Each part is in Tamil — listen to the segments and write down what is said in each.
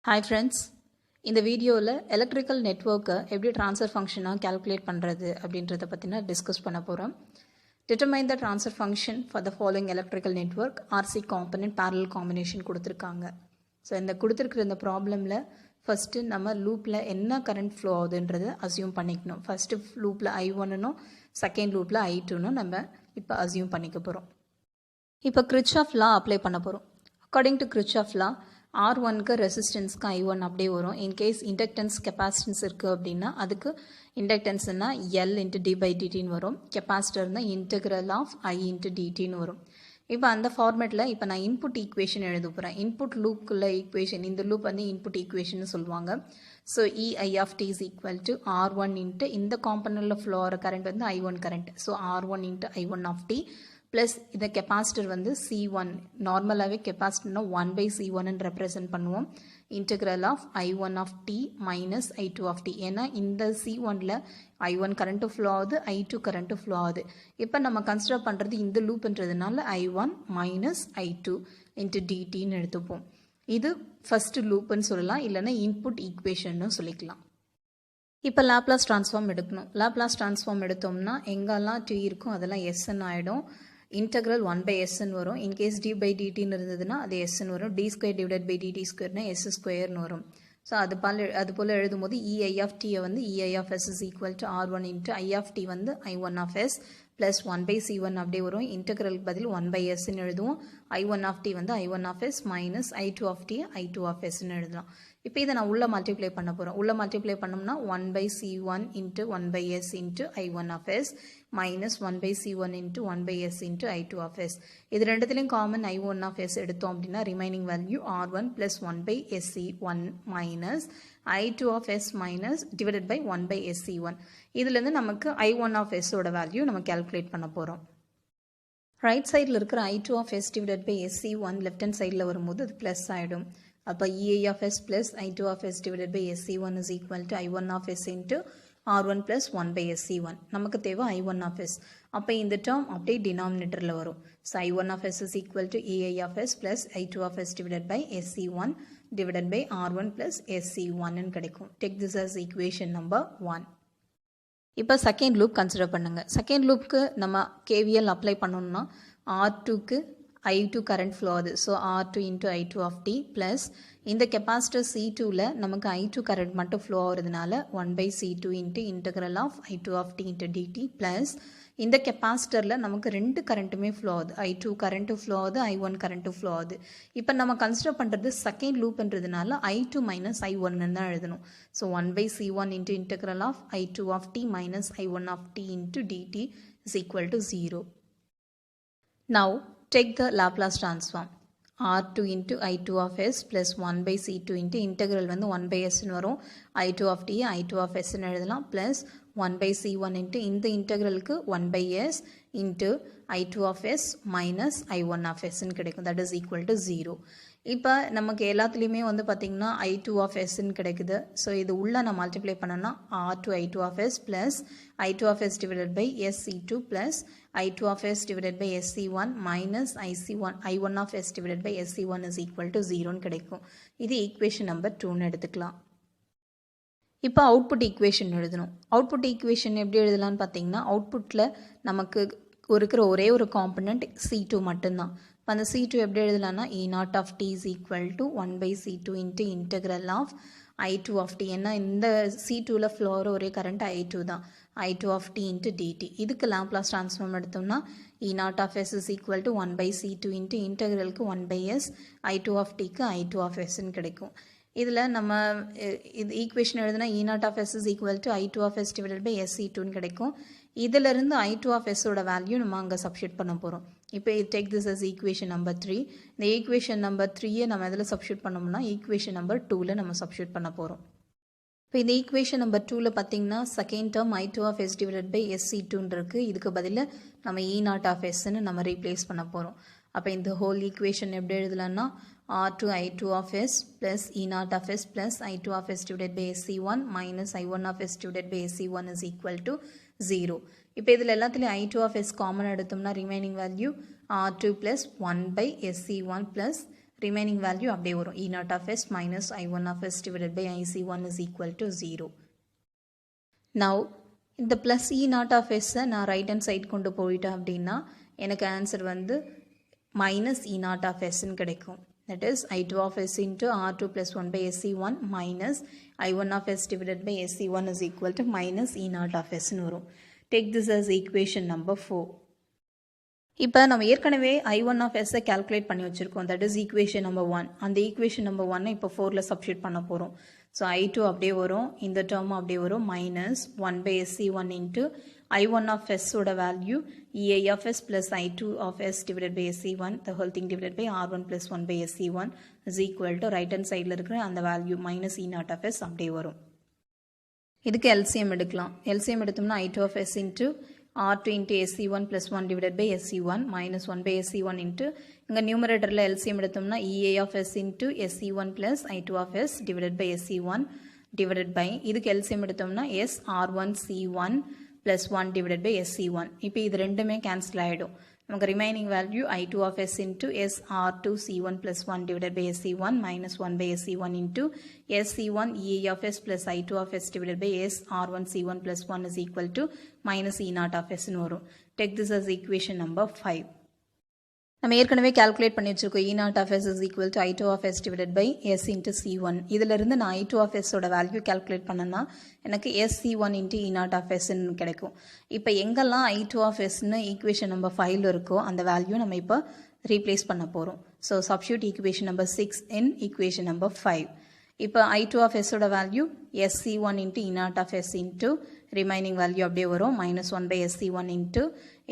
Hi friends, இந்த வீடியோவில் எலக்ட்ரிக்கல் நெட்வொர்க்கை எப்படி ட்ரான்ஸ்ஃபர் ஃபங்க்ஷனாக கால்குலேட் பண்ணுறது அப்படின்றத பற்றின டிஸ்கஸ் பண்ண போகிறோம். Determine the transfer function for the following electrical network RC component parallel combination கொடுத்துருக்காங்க. ஸோ இந்த கொடுத்துருக்குற இந்த ப்ராப்ளமில் ஃபஸ்ட்டு நம்ம லூப்பில் என்ன கரண்ட் ஃப்ளோ ஆகுதுன்றதை அசியூம் பண்ணிக்கணும். ஃபஸ்ட்டு லூப்பில் I1னும் செகண்ட் லூப்பில் I2னும் நம்ம இப்போ அசியூம் பண்ணிக்க போகிறோம். இப்போ கிர்ச்சாஃப் லா அப்ளை பண்ண போகிறோம். அக்கார்டிங் டு கிர்ச்சாஃப் லா R1க்கு ரெசிஸ்டன்ஸ்க்கு I1 அப்படியே வரும். இன்கேஸ் இண்டக்டன்ஸ் கெப்பாசிட்டன்ஸ் இருக்குது அப்படின்னா அதுக்கு இண்டக்டன்ஸ்னா L இன்ட்டு d/dtன்னு வரும். கெப்பாசிட்டர்னா இன்டெக்ரல் ஆஃப் I இன்ட்டு dtன்னு வரும். இப்போ அந்த ஃபார்மேட்டில் இப்போ நான் இன்புட் ஈக்குவேஷன் எழுத போகிறேன். இன்புட் லூப்புக்குள்ள ஈக்குவேஷன், இந்த லூப் வந்து இன்புட் ஈக்குவேஷன் சொல்லுவாங்க. So EI of t is equal to R1 into இந்த காம்பனண்டில் ஃப்ளோ ஆகிற கரண்ட் வந்து I1 current. So R1 into I1 of t plus இந்த கெப்பாசிட்டர் வந்து C1. நார்மலாகவே கெப்பாசிட்டர்னா 1/C1 ரெப்ரசன்ட் பண்ணுவோம். Integral of I1 of t minus I2 of t. ஏன்னா இந்த C1ல் I1 கரண்ட்டு ஃப்ளோ ஆகுது, I2 கரண்ட்டு ஃப்ளோ ஆகுது. இப்போ நம்ம கன்சிடர் பண்ணுறது இந்த லூப்ன்றதுனால I1 மைனஸ் I2 இன்ட்டு dtன்னு எடுத்துப்போம். இது ஃபஸ்ட்டு லூப்புன்னு சொல்லலாம், இல்லைன்னா இன்புட் ஈக்குவேஷன்னு சொல்லிக்கலாம். இப்போ லாப்லாஸ் ட்ரான்ஸ்ஃபார்ம் எடுக்கணும். லாப்லாஸ் ட்ரான்ஸ்ஃபார்ம் எடுத்தோம்னா எங்கெல்லாம் t இருக்கும் அதெல்லாம் sன்னு ஆகிடும். இன்டெக்ரல் 1/sன்னு வரும். இன்கேஸ் d/dtன்னு இருந்ததுன்னா அது sன்னு வரும். d²/dt² s ஸ்கொயர்னு வரும். ஸோ அது போல் எழுதும் போது EI of t வந்து EI of s is equal to R1 into I of t வந்து I1 of s plus 1/C1 அப்படியே வரும். இன்டெக்ரலுக்கு பதில் 1/sன்னு எழுதுவோம். I1 of t வந்து I1 of s minus I2 of t I2 of sன்னு எழுதலாம். இப்போ இதை நான் உள்ளே மல்டிப்ளை பண்ண போகிறேன். உள்ளே மல்டிப்ளை பண்ணோம்னா 1/C1 into 1/s into I1 of s minus 1/C1 into 1/s into I2 of s. இது ரெண்டுத்துலேயும் காமன் I1 of s எடுத்தோம் அப்படின்னா remaining value R1 plus 1/SC1 minus I2 of s minus divided by 1/SC1. இதுலேருந்து நமக்கு I1 of s ஓட வேல்யூ நம்ம கேல்குலேட் பண்ண போகிறோம். ரைட் சைடில் இருக்கிற I2 of s டிவைடட் பை SC1 லெஃப்ட் ஹேண்ட் சைடில் வரும்போது அது ப்ளஸ் ஆகிடும். அப்போ EI of s plus I2 of s divided by SC1 is equal to I1 of s into R1 plus 1/SC1. நமக்கு தேவை I1 of s. அப்போ இந்த term அப்படியே denominatorல வரும். So I1 of s is equal to EI of s plus I2 of s divided by SC1 divided by R1 plus SC1 ன்னு கிடைக்கும். Take this as equation number 1. இப்போ செகண்ட் லூப் கன்சிடர் பண்ணுங்க. செகண்ட் லூப்க்கு நம்ம KVL அப்ளை பண்ணணும்னா R2க்கு I2 current flow ஆகுது. So R2 into I2 of t plus இந்த கெப்பாசிட்டர் C2ல நமக்கு I2 current மட்டும் flow ஆகுறதுனால 1/C2 into integral of I2 of t into dt plus இந்த கெப்பாசிட்டரில் நமக்கு ரெண்டு கரண்ட்டுமே ஃப்ளோ ஆகுது. I2 கரண்ட்டு ஃப்ளோ ஆகுது, I1 கரண்ட்டு ஃப்ளோ ஆகுது. இப்போ நம்ம கன்சிடர் பண்ணுறது செகண்ட் லூப்ன்றதுனால I2 மைனஸ் I1 தான் எழுதணும். So 1/C1 into integral of I2 of t minus I1 of t into dt is equal to 0. Now take the Laplace transform. R2 into I2 of s plus 1/C2 into integral வந்து 1/s வரும். I2 of t I2 of s எழுதலாம் plus 1/C1 into இந்த integralக்கு 1/s into I2 of s minus I1 of s கிடைக்கும். That is equal to 0. இப்போ நமக்கு எல்லாத்துலேயுமே வந்து பார்த்திங்கன்னா I2 of sன்னு கிடைக்குது. ஸோ இது உள்ளே நான் மல்டிப்ளை பண்ணோன்னா R2 I2 of s plus I2 of s divided by SC2 plus I2 of s divided by SC1 minus I1 of s divided by SC1 is equal to 0ன்னு கிடைக்கும். இது ஈக்குவேஷன் நம்பர் 2ன்னு எடுத்துக்கலாம். இப்போ அவுட்புட் ஈக்குவேஷன் எழுதணும். அவுட்புட் ஈக்குவேஷன் எப்படி எழுதலான்னு பார்த்தீங்கன்னா அவுட்புட்டில் நமக்கு இருக்கிற ஒரே ஒரு காம்பனண்ட் C2 மட்டும்தான். இப்போ அந்த C2 எப்படி எழுதலாம்னா E0 of t is equal to 1/C2 into integral of I2 of t. ஏன்னா இந்த C2ல ஃப்ளோ ஆகிற ஒரே கரண்ட் I2 தான். I2 of t into dt. இதுக்கு லாப்லாஸ் ட்ரான்ஸ்ஃபார்ம் எடுத்தோம்னா E0 of s is equal to 1/C2 into integralக்கு 1/s I2 of tக்கு I2 of sன்னு கிடைக்கும். இதில் நம்ம இது ஈக்குவேஷன் எழுதுனா E0 of s is equal to I2 of s divided by SC2ன்னு கிடைக்கும். இதிலிருந்து I2 of s ஓட வேல்யூ நம்ம அங்கே சப்ஸ்டியூட் பண்ண போகிறோம். இப்போ take this as equation number 3. இந்த ஈக்குவேஷன் நம்பர் 3யை நம்ம எதில் சப்ஸ்டியூட் பண்ணோம்னா ஈக்குவேஷன் நம்பர் 2ல நம்ம சப்ஸ்டியூட் பண்ண போகிறோம். இப்போ இந்த ஈக்குவேஷன் நம்பர் 2ல பார்த்தீங்கன்னா second term I2 of s divided by SC2ன்னு இருக்குது. இதுக்கு பதில் நம்ம E0 of sன்னு நம்ம ரீப்ளேஸ் பண்ண போகிறோம். அப்போ இந்த ஹோல் ஈக்குவேஷன் எப்படி எழுதலாம்னா R2 I2 of s plus E0 of s plus I2 of s divided by SC1 minus I1 of s divided by SC1 is equal to 0. இப்போ இதில் எல்லாத்துலேயும் I2 of s காமன் எடுத்தோம்னா remaining value R2 plus 1/SC1 plus remaining value அப்படியே வரும் E naught of s minus I1 of s divided by IC1 is equal to 0. Now இந்த plus E naught of s நான் ரைட் ஹேண்ட் சைட் கொண்டு போயிட்டேன் அப்படின்னா எனக்கு ஆன்சர் வந்து minus E naught of s கிடைக்கும். That is I2 of s into R2 plus 1 by SC1 minus I1 of s divided by SC1 is equal to minus E naught of s வரும். Take this as equation number 4. இப்போ நம்ம ஏற்கனவே I1 of s கால்குலேட் பண்ணி வச்சுருக்கோம். That is equation number 1. அந்த ஈக்குவேஷன் நம்பர் 1 இப்போ 4ல் சப்ஸ்டியூட் பண்ண போகிறோம். ஸோ I2 அப்படியே வரும், இந்த டேர்ம் அப்படியே வரும், minus 1 by SC1 into I1 of s ஓட value EI of s plus I2 of s divided by SC1 the whole thing divided by R1 plus 1 by SC1 is equal to right hand sideல இருக்கிற அந்த value minus E naught of s அப்படியே வரும். இதுக்கு LCM எடுக்கலாம். LCM எடுத்தோம்னா I2 of s into R2 into SC1 plus 1 divided by SC1 minus 1 by SC1 into இங்க நியூமரேட்டரில் LCM எடுத்தோம்னா EA of s into SC1 plus I2 of s divided by SC1 divided by இதுக்கு LCM எடுத்தோம்னா S R1 C1 plus 1 divided by SC1. இப்போ இது ரெண்டுமே கேன்சல் ஆகிடும். நமக்கு remaining value I2 of s into S R2 C1 plus 1 divided by SC1 minus 1 by SC1 into SC1 EA of s plus I2 of s divided by S R1 C1 plus 1 is equal to minus E naught of s வரும். Take this as equation number 5. நம்ம ஏற்கனவே கால்குலேட் பண்ணி வச்சிருக்கோம் E naught of s is equal to I2 of s divided by S into C1. இதிலிருந்து நான் I2 of s ஓட வேல்யூ கால்குலேட் பண்ணனா எனக்கு SC1 into E naught of s கிடைக்கும். இப்போ எங்கெல்லாம் I2 of s ன்னு ஈக்குவேஷன் நம்பர் 5ல் இருக்கோ அந்த வேல்யூ நம்ம இப்போ ரீப்ளேஸ் பண்ண போகிறோம். So substitute equation number 6 in equation number 5. இப்போ I2 of s ஓட value SC1 into E naught of s into remaining value அப்படியே வரும் minus 1 by SC1 into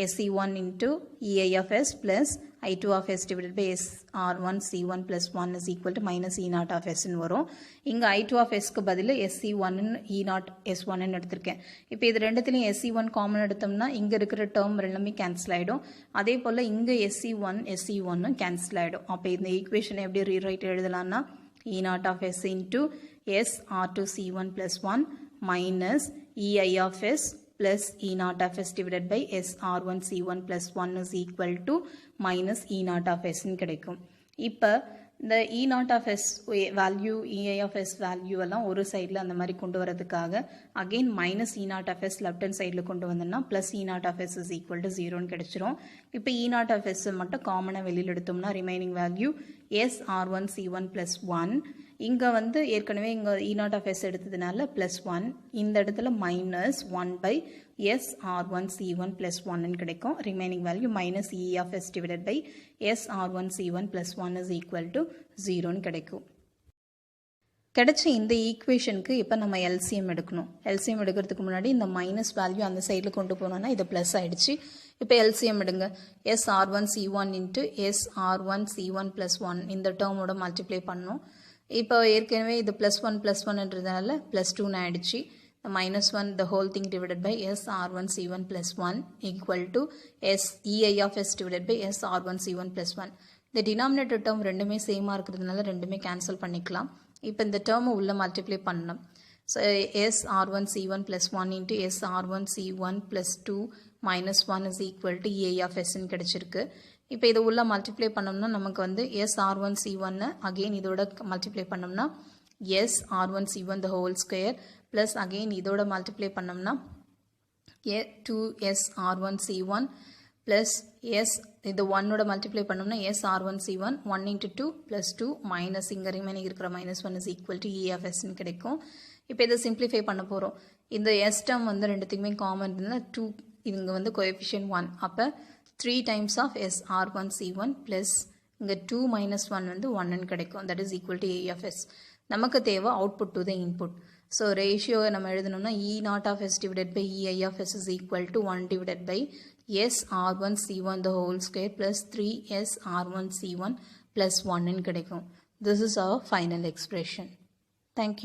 SC1 into EI of s plus I2 of s divided by SR1 C1 plus 1 is equal to minus E naught of s வரும். இங்கே I2 of s க்கு பதில் SC1 E naught S1 எடுத்திருக்கேன். இப்போ இது ரெண்டுத்திலையும் SC1 காமன் எடுத்தோம்னா இங்கே இருக்கிற டேர்ம் ரெண்டுமே கேன்சல் ஆகிடும். அதே போல் இங்கே SC1 கேன்சல் ஆகிடும். அப்போ இந்த ஈக்குவேஷனை எப்படி rewrite எழுதலாம்னா E naught of s into S R2 C1 plus 1 minus EI of s plus E naught of s divided by S R1 C1 plus 1 is equal to minus E naught of s கிடைக்கும். இப்போ இந்த E naught of s value EI of s value எல்லாம் ஒரு சைடில் அந்த மாதிரி கொண்டு வரதுக்காக again minus E naught of s left hand சைடில் கொண்டு வந்தோம்னா plus E naught of s is equal to 0ன்னு கிடைச்சிரும். இப்போ E naught of s மட்டும் காமனாக வெளியில் எடுத்தோம்னா remaining value S R1 C1 plus 1. இங்கே வந்து ஏற்கனவே இங்கே E naught of s எடுத்ததுனால ப்ளஸ் 1, இந்த இடத்துல minus 1 by S R1 C1 plus 1 கிடைக்கும். Remaining value minus E of s divided by S R1 C1 plus 1 is equal to 0ன்னு கிடைக்கும். கிடைச்ச இந்த ஈக்குவேஷனுக்கு இப்போ நம்ம LCM எடுக்கணும். LCM எடுக்கிறதுக்கு முன்னாடி இந்த மைனஸ் வேல்யூ அந்த சைடில் கொண்டு போனோம்னா இது ப்ளஸ் ஆகிடுச்சு. இப்போ LCM எடுங்க. S R1 C1 into S R1 C1 plus 1 இந்த டேர்மோட மல்டிப்ளை பண்ணணும். இப்போ ஏற்கனவே இது ப்ளஸ் 1ன்றதுனால ப்ளஸ் 2ன்னு ஆகிடுச்சு. minus 1 the whole thing divided by S R1 C1 plus 1 equal to S EI of s divided by S R1 C1 plus 1. இந்த denominator term ரெண்டுமே சேமாக இருக்கிறதுனால ரெண்டுமே கேன்சல் பண்ணிக்கலாம். இப்போ இந்த டேர்மை உள்ள மல்டிப்ளை பண்ணலாம். So S R1 C1 plus 1 into S R1 C1 plus 2 minus 1 is equal to EI of s ன்னு கிடைச்சிருக்கு. இப்போ இதை உள்ள மல்டிப்ளை பண்ணோம்னா நமக்கு வந்து S R1 C1 அகெயின் இதோட மல்டிப்ளை பண்ணோம்னா S R1 C1 the whole square plus again இதோட மல்டிப்ளை பண்ணோம்னா 2S R1 C1 plus S இது 1ஓட மல்டிப்ளை பண்ணோம்னா S R1 C1 1 into 2 plus 2 minus இங்கே ரிமைனிங் இருக்கிற minus 1 is equal to E of s ன்னு கிடைக்கும். இப்போ இதை சிம்பிளிஃபை பண்ண போகிறோம். இந்த S டேர்ம் வந்து ரெண்டுத்துக்குமே காமன் இருந்தால் 2 இங்கே வந்து கோஎஃபிஷியன்ட் 1 அப்போ 3 times of S R1 C1 plus இங்கே 2 minus 1 வந்து 1ன்னு கிடைக்கும். that is equal to E of s. நமக்கு தேவை output to the input. So ratio நம்ம எழுதணும்னா E naught of s divided by EI of s is equal to 1 divided by S R1 C1 the whole square plus 3S R1 C1 plus 1 ன்னு கிடைக்கும். This is our final expression. Thank you.